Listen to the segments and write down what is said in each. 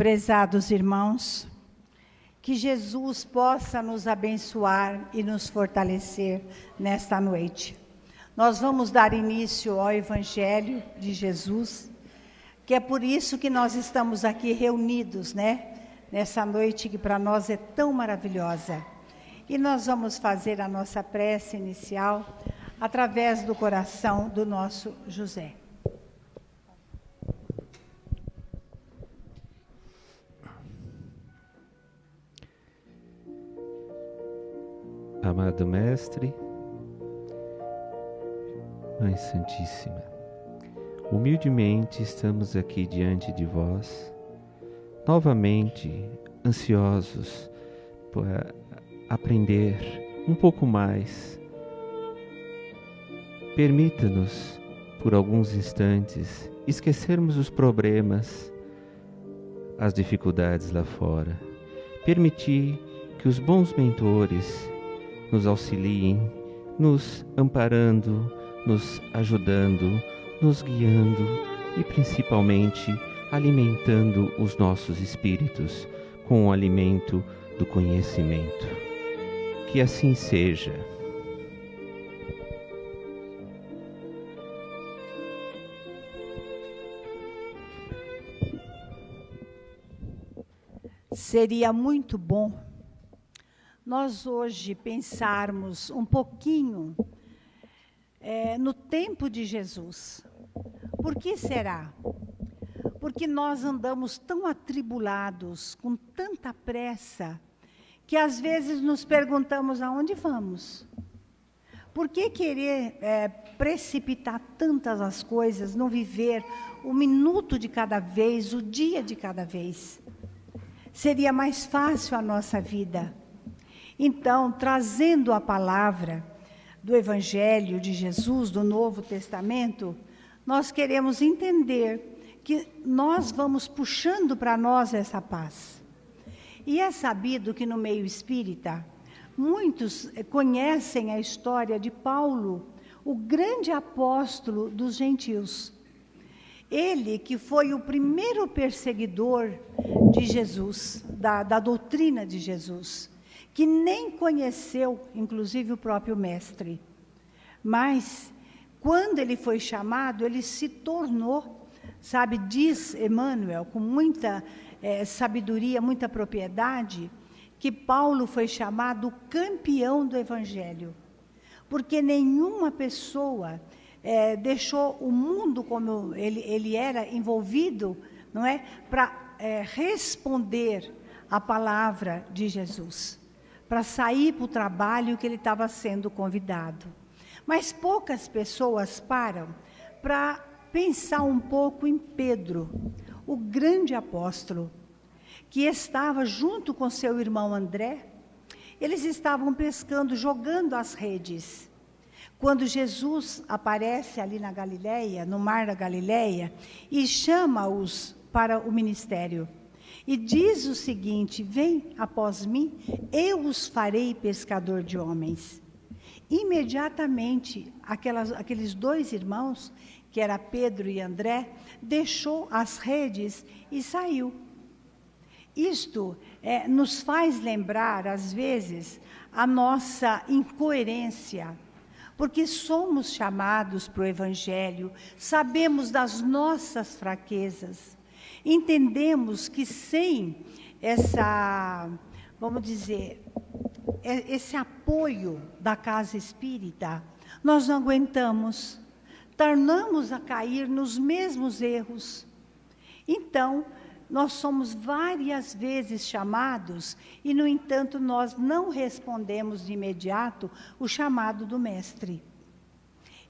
Prezados irmãos, que Jesus possa nos abençoar e nos fortalecer nesta noite. Nós vamos dar início ao Evangelho de Jesus, que é por isso que nós estamos aqui reunidos, nessa noite que para nós é tão maravilhosa. E nós vamos fazer a nossa prece inicial através do coração do nosso José. Amado Mestre, Mãe Santíssima, humildemente estamos aqui diante de vós, novamente ansiosos por aprender um pouco mais. Permita-nos, por alguns instantes, esquecermos os problemas, as dificuldades lá fora. Permitir que os bons mentores nos auxiliem, nos amparando, nos ajudando, nos guiando e principalmente alimentando os nossos espíritos com o alimento do conhecimento. Que assim seja. Seria muito bom nós hoje pensarmos um pouquinho no tempo de Jesus. Por que será? Porque nós andamos tão atribulados, com tanta pressa, que às vezes nos perguntamos aonde vamos. Por que querer precipitar tantas as coisas, não viver o minuto de cada vez, o dia de cada vez? Seria mais fácil a nossa vida. Então, trazendo a palavra do Evangelho de Jesus, do Novo Testamento, nós queremos entender que nós vamos puxando para nós essa paz. E é sabido que no meio espírita, muitos conhecem a história de Paulo, o grande apóstolo dos gentios. Ele que foi o primeiro perseguidor de Jesus, da doutrina de Jesus, que nem conheceu, inclusive, o próprio Mestre. Mas, quando ele foi chamado, ele se tornou, diz Emmanuel, com muita sabedoria, muita propriedade, que Paulo foi chamado o campeão do Evangelho. Porque nenhuma pessoa deixou o mundo como ele era envolvido, não é, para responder a palavra de Jesus, para sair para o trabalho que ele estava sendo convidado. Mas poucas pessoas param para pensar um pouco em Pedro, o grande apóstolo, que estava junto com seu irmão André. Eles estavam pescando, jogando as redes, quando Jesus aparece ali na Galileia, no mar da Galileia, e chama-os para o ministério. E diz o seguinte: vem após mim, eu os farei pescador de homens. Imediatamente, aqueles dois irmãos, que era Pedro e André, deixou as redes e saiu. Isto nos faz lembrar, às vezes, a nossa incoerência, porque somos chamados para o Evangelho, sabemos das nossas fraquezas, entendemos que sem esse apoio da casa espírita, nós não aguentamos, tornamos a cair nos mesmos erros. Então, nós somos várias vezes chamados e, no entanto, nós não respondemos de imediato o chamado do Mestre.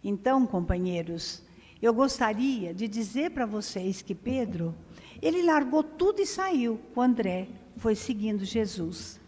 Então, companheiros, eu gostaria de dizer para vocês que Pedro, ele largou tudo e saiu. O André foi seguindo Jesus.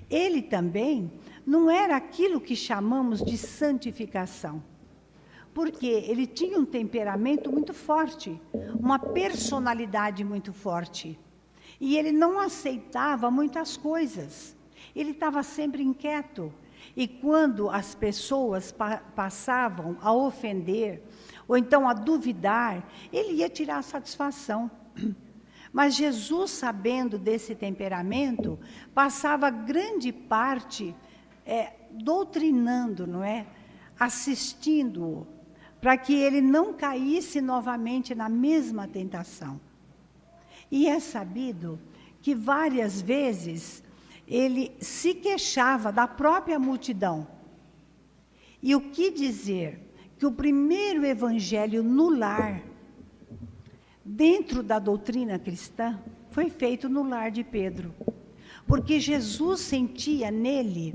Ele também não era aquilo que chamamos de santificação, porque ele tinha um temperamento muito forte, uma personalidade muito forte. E ele não aceitava muitas coisas. Ele estava sempre inquieto. E quando as pessoas passavam a ofender, ou então a duvidar, ele ia tirar satisfação. Mas Jesus, sabendo desse temperamento, passava grande parte doutrinando, não é? Assistindo-o, para que ele não caísse novamente na mesma tentação. E é sabido que várias vezes ele se queixava da própria multidão. E o que dizer? Que o primeiro evangelho no lar, dentro da doutrina cristã, foi feito no lar de Pedro. Porque Jesus sentia nele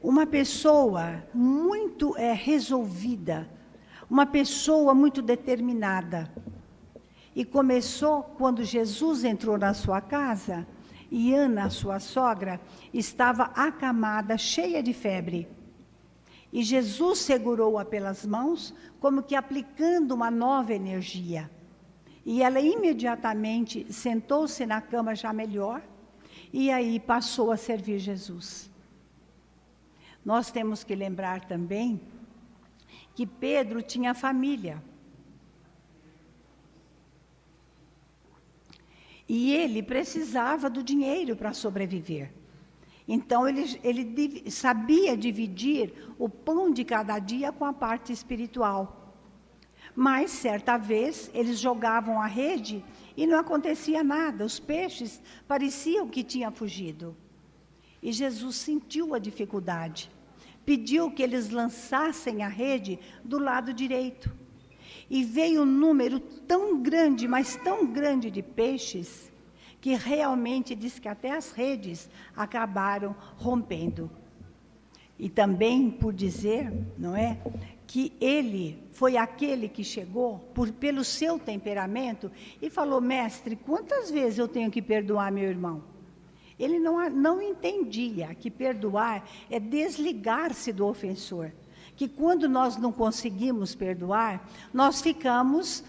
uma pessoa muito resolvida, uma pessoa muito determinada. E começou quando Jesus entrou na sua casa, e Ana, sua sogra, estava acamada, cheia de febre. E Jesus segurou-a pelas mãos, como que aplicando uma nova energia. E ela imediatamente sentou-se na cama já melhor, e aí passou a servir Jesus. Nós temos que lembrar também que Pedro tinha família. E ele precisava do dinheiro para sobreviver. Então, ele sabia dividir o pão de cada dia com a parte espiritual. Mas, certa vez, eles jogavam a rede e não acontecia nada. Os peixes pareciam que tinham fugido. E Jesus sentiu a dificuldade. Pediu que eles lançassem a rede do lado direito. E veio um número tão grande, mas tão grande de peixes, que realmente diz que até as redes acabaram rompendo. E também por dizer, não é, que ele foi aquele que chegou, pelo seu temperamento, e falou: mestre, quantas vezes eu tenho que perdoar meu irmão? Ele não entendia que perdoar é desligar-se do ofensor. Que quando nós não conseguimos perdoar, nós ficamos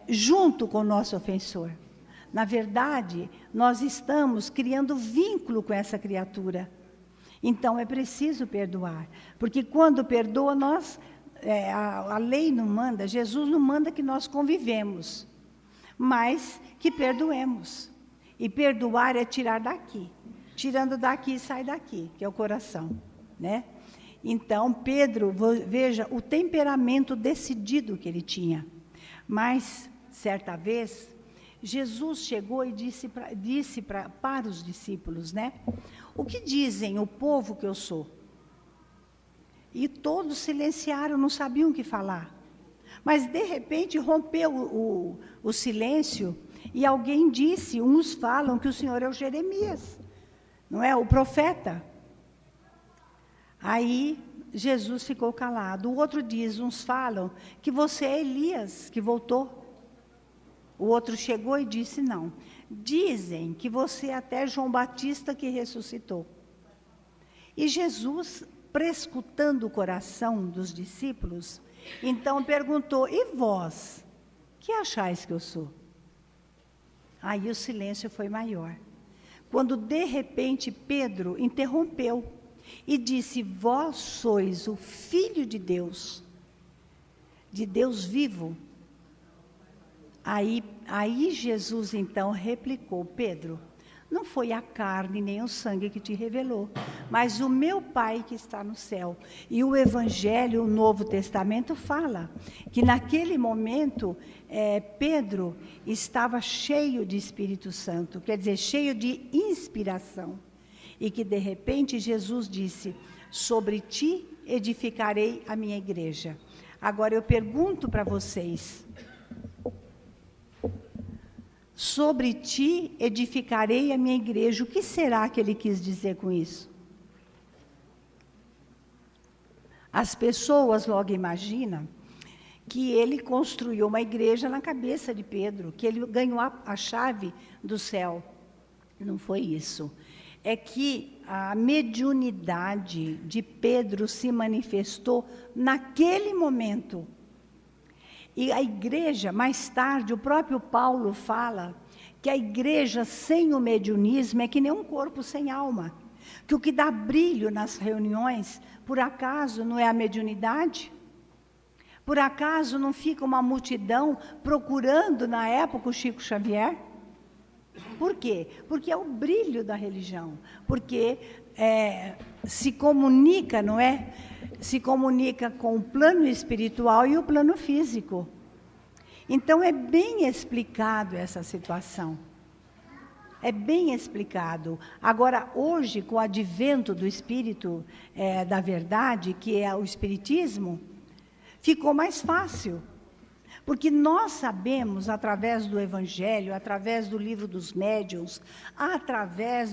junto com o nosso ofensor. Na verdade, nós estamos criando vínculo com essa criatura. Então, é preciso perdoar. Porque quando perdoa, a lei não manda, Jesus não manda que nós convivemos, mas que perdoemos. E perdoar é tirar daqui. Tirando daqui, sai daqui, que é o coração, né? Então, Pedro, veja o temperamento decidido que ele tinha. Mas, certa vez, Jesus chegou e disse para os discípulos, né? O que dizem o povo que eu sou? E todos silenciaram, não sabiam o que falar. Mas, de repente, rompeu o silêncio e alguém disse, uns falam que o Senhor é o Jeremias, não é? O profeta. Aí, Jesus ficou calado. O outro diz, uns falam que você é Elias, que voltou. O outro chegou e disse, não. Dizem que você é até João Batista que ressuscitou. E Jesus, prescutando o coração dos discípulos, então perguntou, e vós, que achais que eu sou? Aí o silêncio foi maior. Quando, de repente, Pedro interrompeu e disse, vós sois o Filho de Deus vivo. Aí Jesus, então, replicou, Pedro, não foi a carne nem o sangue que te revelou, mas o meu Pai que está no céu. E o Evangelho, o Novo Testamento, fala que naquele momento, Pedro estava cheio de Espírito Santo, quer dizer, cheio de inspiração. E que, de repente, Jesus disse, sobre ti edificarei a minha igreja. Agora, eu pergunto para vocês, sobre ti edificarei a minha igreja. O que será que ele quis dizer com isso? As pessoas logo imaginam que ele construiu uma igreja na cabeça de Pedro, que ele ganhou a chave do céu. Não foi isso. É que a mediunidade de Pedro se manifestou naquele momento. E a igreja, mais tarde, o próprio Paulo fala que a igreja sem o mediunismo é que nem um corpo sem alma. Que o que dá brilho nas reuniões, por acaso, não é a mediunidade? Por acaso não fica uma multidão procurando, na época, o Chico Xavier? Por quê? Porque é o brilho da religião, porque se comunica, não é? Se comunica com o plano espiritual e o plano físico. Então, é bem explicado essa situação. É bem explicado. Agora, hoje, com o advento do Espírito da Verdade, que é o Espiritismo, ficou mais fácil. Porque nós sabemos, através do Evangelho, através do livro dos médiuns, através